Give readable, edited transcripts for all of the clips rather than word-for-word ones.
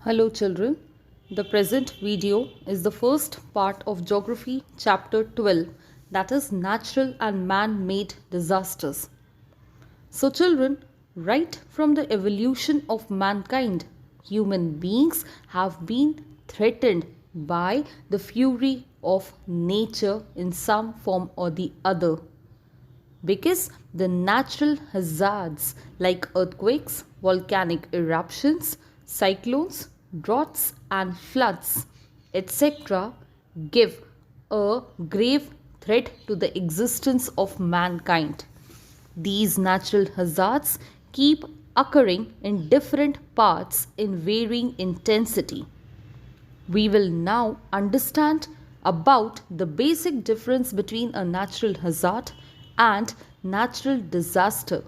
Hello children, the present video is the first part of Geography chapter 12, that is natural and man-made disasters. So children, right from the evolution of mankind, human beings have been threatened by the fury of nature in some form or the other, because the natural hazards like earthquakes, volcanic eruptions, cyclones, droughts and floods, etc., give a grave threat to the existence of mankind. These natural hazards keep occurring in different parts in varying intensity. We will now understand about the basic difference between a natural hazard and natural disaster,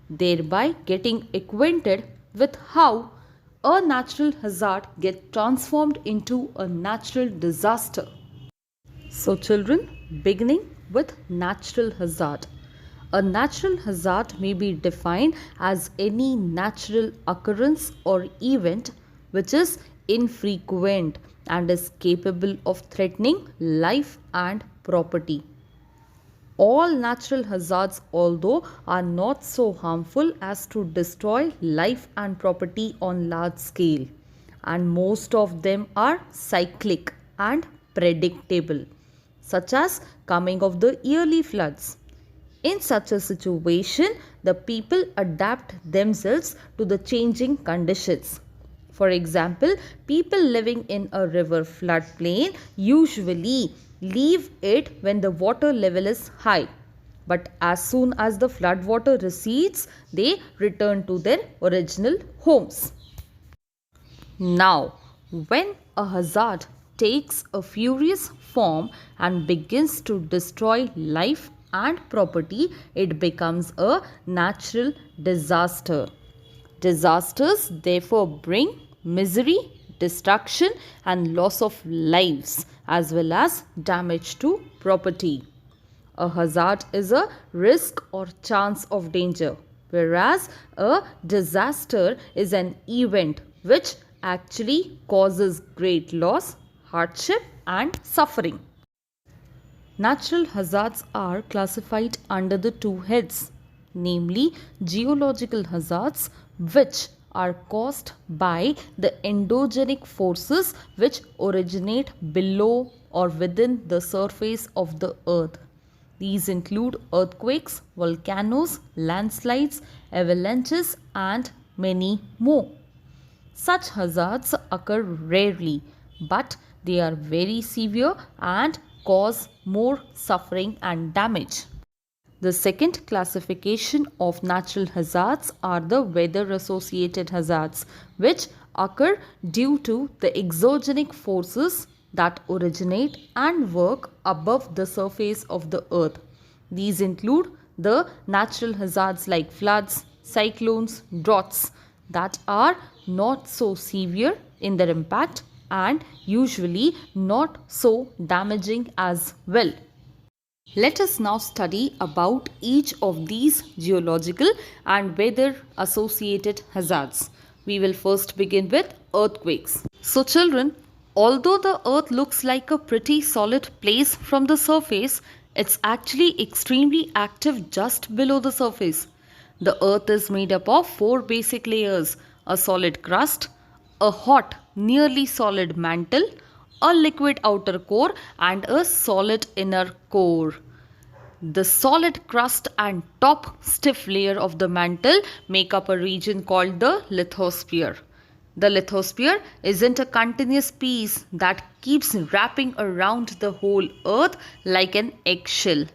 thereby getting acquainted with how a natural hazard gets transformed into a natural disaster. So children, beginning with natural hazard. A natural hazard may be defined as any natural occurrence or event which is infrequent and is capable of threatening life and property. All natural hazards, although, are not so harmful as to destroy life and property on large scale, and most of them are cyclic and predictable, such as coming of the yearly floods. In such a situation, the people adapt themselves to the changing conditions. For example, people living in a river floodplain usually leave it when the water level is high. But as soon as the flood water recedes, they return to their original homes. Now, when a hazard takes a furious form and begins to destroy life and property, it becomes a natural disaster. Disasters therefore bring misery, destruction and loss of lives as well as damage to property. A hazard is a risk or chance of danger, whereas a disaster is an event which actually causes great loss, hardship and suffering. Natural hazards are classified under the two heads, namely geological hazards, which are caused by the endogenic forces which originate below or within the surface of the earth. These include earthquakes, volcanoes, landslides, avalanches and many more. Such hazards occur rarely, but they are very severe and cause more suffering and damage. The second classification of natural hazards are the weather associated hazards, which occur due to the exogenic forces that originate and work above the surface of the earth. These include the natural hazards like floods, cyclones, droughts that are not so severe in their impact and usually not so damaging as well. Let us now study about each of these geological and weather associated hazards. We will first begin with earthquakes. So children, although the earth looks like a pretty solid place from the surface, it's actually extremely active just below the surface. The earth is made up of four basic layers: a solid crust, a hot, nearly solid mantle, a liquid outer core and a solid inner core. The solid crust and top stiff layer of the mantle make up a region called the lithosphere. The lithosphere isn't a continuous piece that keeps wrapping around the whole earth like an eggshell.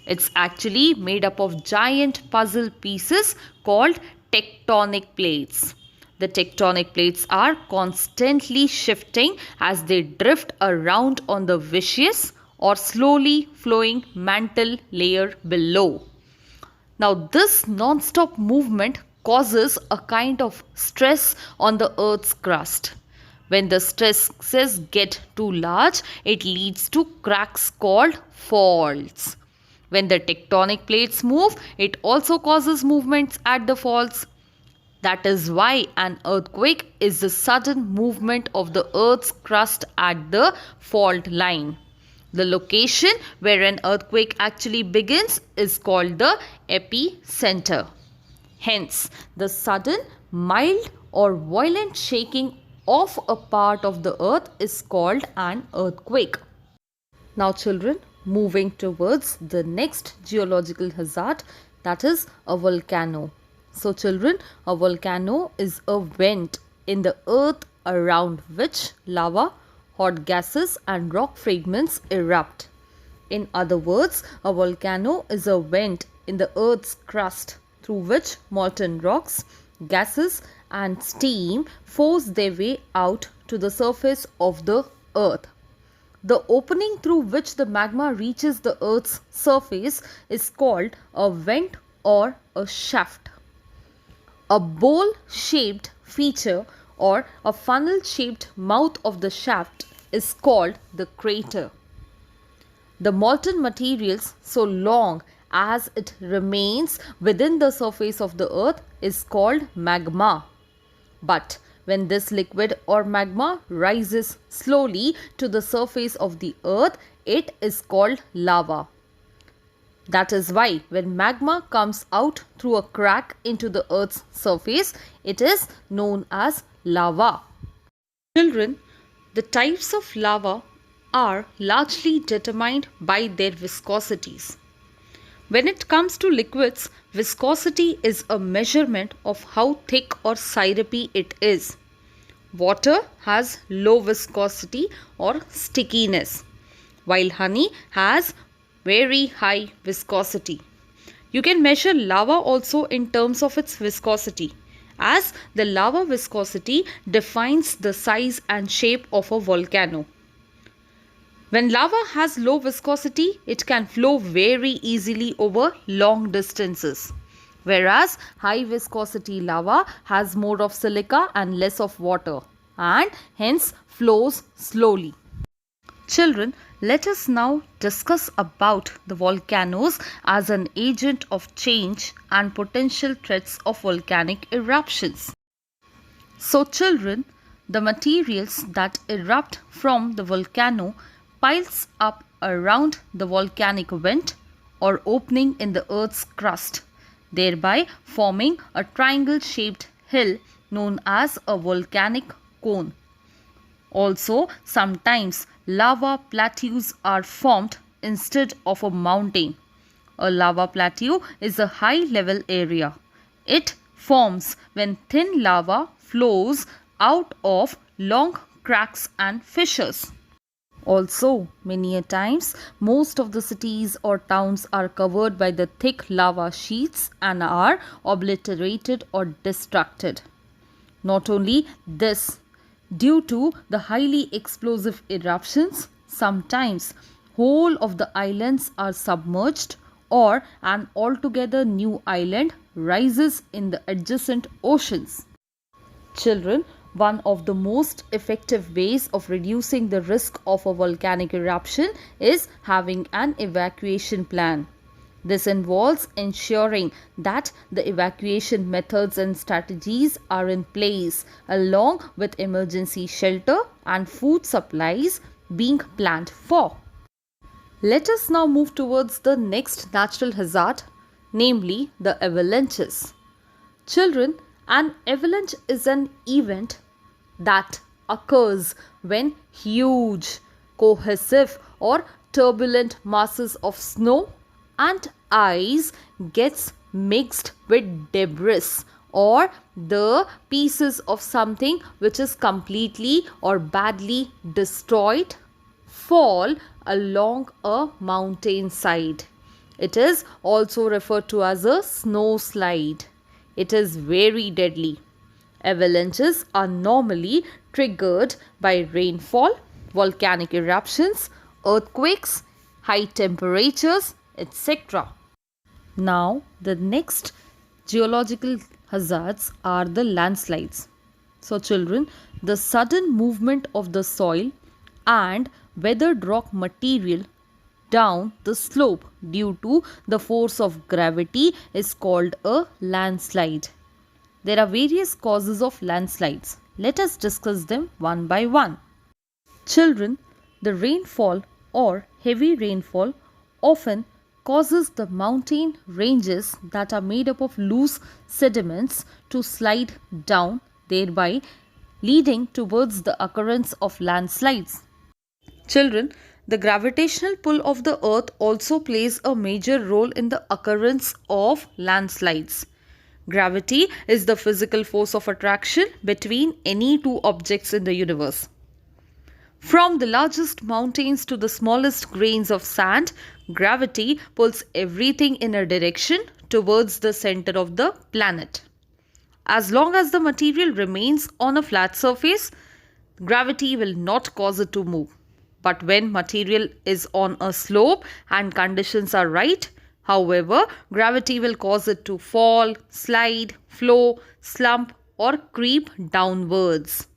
It's actually made up of giant puzzle pieces called tectonic plates. The tectonic plates are constantly shifting as they drift around on the viscous or slowly flowing mantle layer below. Now, this non-stop movement causes a kind of stress on the Earth's crust. When the stresses get too large, it leads to cracks called faults. When the tectonic plates move, it also causes movements at the faults. That is why an earthquake is the sudden movement of the earth's crust at the fault line. The location where an earthquake actually begins is called the epicenter. Hence, the sudden, mild or violent shaking of a part of the earth is called an earthquake. Now children, moving towards the next geological hazard, that is a volcano. So children, a volcano is a vent in the earth around which lava, hot gases and rock fragments erupt. In other words, a volcano is a vent in the earth's crust through which molten rocks, gases and steam force their way out to the surface of the earth. The opening through which the magma reaches the earth's surface is called a vent or a shaft. A bowl-shaped feature or a funnel-shaped mouth of the shaft is called the crater. The molten materials, so long as it remains within the surface of the earth, is called magma. But when this liquid or magma rises slowly to the surface of the earth, it is called lava. That is why when magma comes out through a crack into the earth's surface, it is known as lava. Children, the types of lava are largely determined by their viscosities. When it comes to liquids, viscosity is a measurement of how thick or syrupy it is. Water has low viscosity or stickiness, while honey has very high viscosity. You can measure lava also in terms of its viscosity, as the lava viscosity defines the size and shape of a volcano. When lava has low viscosity, it can flow very easily over long distances, whereas high viscosity lava has more of silica and less of water and hence flows slowly. Children, let us now discuss about the volcanoes as an agent of change and potential threats of volcanic eruptions. So children, the materials that erupt from the volcano piles up around the volcanic vent or opening in the earth's crust, thereby forming a triangle-shaped hill known as a volcanic cone. Also, sometimes lava plateaus are formed instead of a mountain. A lava plateau is a high-level area. It forms when thin lava flows out of long cracks and fissures. Also, many a times, most of the cities or towns are covered by the thick lava sheets and are obliterated or destructed. Not only this, due to the highly explosive eruptions, sometimes whole of the islands are submerged or an altogether new island rises in the adjacent oceans. Children, one of the most effective ways of reducing the risk of a volcanic eruption is having an evacuation plan. This involves ensuring that the evacuation methods and strategies are in place, along with emergency shelter and food supplies being planned for. Let us now move towards the next natural hazard, namely the avalanches. Children, an avalanche is an event that occurs when huge, cohesive or turbulent masses of snow and ice gets mixed with debris or the pieces of something which is completely or badly destroyed fall along a mountain side. It is also referred to as a snow slide. It is very deadly. Avalanches are normally triggered by rainfall, volcanic eruptions, earthquakes, high temperatures, etc. Now, the next geological hazards are the landslides. So, children, the sudden movement of the soil and weathered rock material down the slope due to the force of gravity is called a landslide. There are various causes of landslides. Let us discuss them one by one. Children, the rainfall or heavy rainfall often causes the mountain ranges that are made up of loose sediments to slide down, thereby leading towards the occurrence of landslides. Children, the gravitational pull of the earth also plays a major role in the occurrence of landslides. Gravity is the physical force of attraction between any two objects in the universe. From the largest mountains to the smallest grains of sand, gravity pulls everything in a direction towards the center of the planet. As long as the material remains on a flat surface, gravity will not cause it to move. But when material is on a slope and conditions are right, however, gravity will cause it to fall, slide, flow, slump, or creep downwards.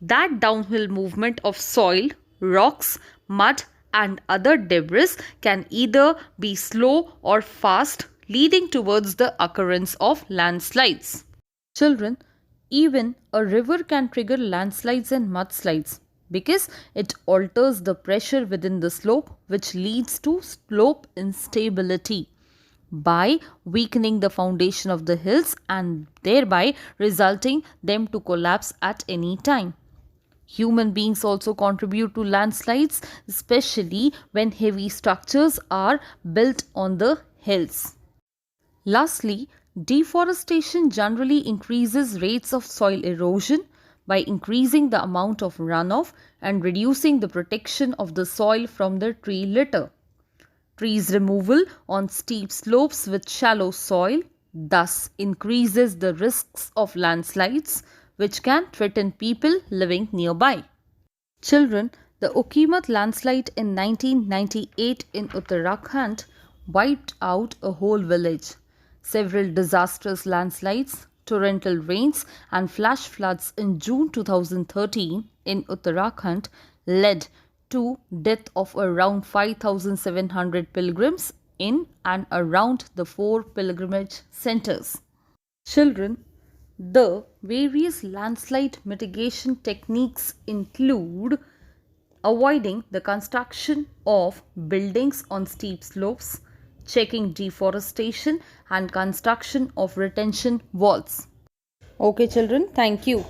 That downhill movement of soil, rocks, mud, and other debris can either be slow or fast, leading towards the occurrence of landslides. Children, even a river can trigger landslides and mudslides because it alters the pressure within the slope, which leads to slope instability by weakening the foundation of the hills and thereby resulting them to collapse at any time. Human beings also contribute to landslides, especially when heavy structures are built on the hills. Lastly, deforestation generally increases rates of soil erosion by increasing the amount of runoff and reducing the protection of the soil from the tree litter. Trees removal on steep slopes with shallow soil thus increases the risks of landslides, which can threaten people living nearby. Children, the Okimat landslide in 1998 in Uttarakhand wiped out a whole village. Several disastrous landslides, torrential rains, and flash floods in June 2013 in Uttarakhand led to death of around 5,700 pilgrims in and around the 4 pilgrimage centers. Children, the various landslide mitigation techniques include avoiding the construction of buildings on steep slopes, checking deforestation, and construction of retention walls. Okay, children, thank you.